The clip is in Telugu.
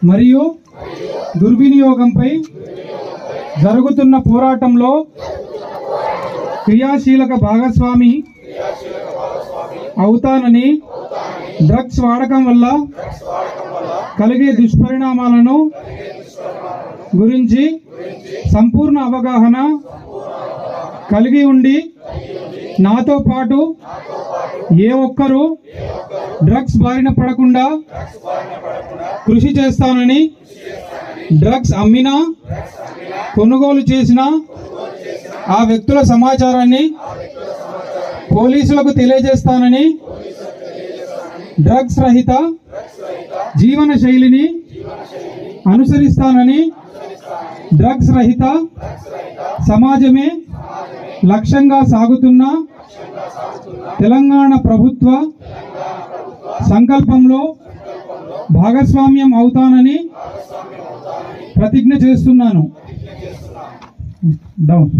మరియు దుర్వినియోగంపై జరుగుతున్న పోరాటంలో క్రియాశీలక భాగస్వామి అవుతానని, డ్రగ్స్ వాడకం వల్ల కలిగే దుష్పరిణామాలను గురించి సంపూర్ణ అవగాహన కలిగి ఉండి నాతో పాటు ఏ ఒక్కరూ డ్రగ్స్ బారిన పడకుండా కృషి చేస్తానని, డ్రగ్స్ అమ్మినా కొనుగోలు చేసిన ఆ వ్యక్తుల సమాచారాన్ని పోలీసులకు తెలియజేస్తానని, డ్రగ్స్ రహిత జీవన శైలిని అనుసరిస్తానని, డ్రగ్స్ రహిత సమాజమే లక్ష్యంగా సాగుతున్న తెలంగాణ ప్రభుత్వ సంకల్పంలో భాగస్వామ్యం అవుతానని ప్రతిజ్ఞ చేస్తున్నాను. డౌన్.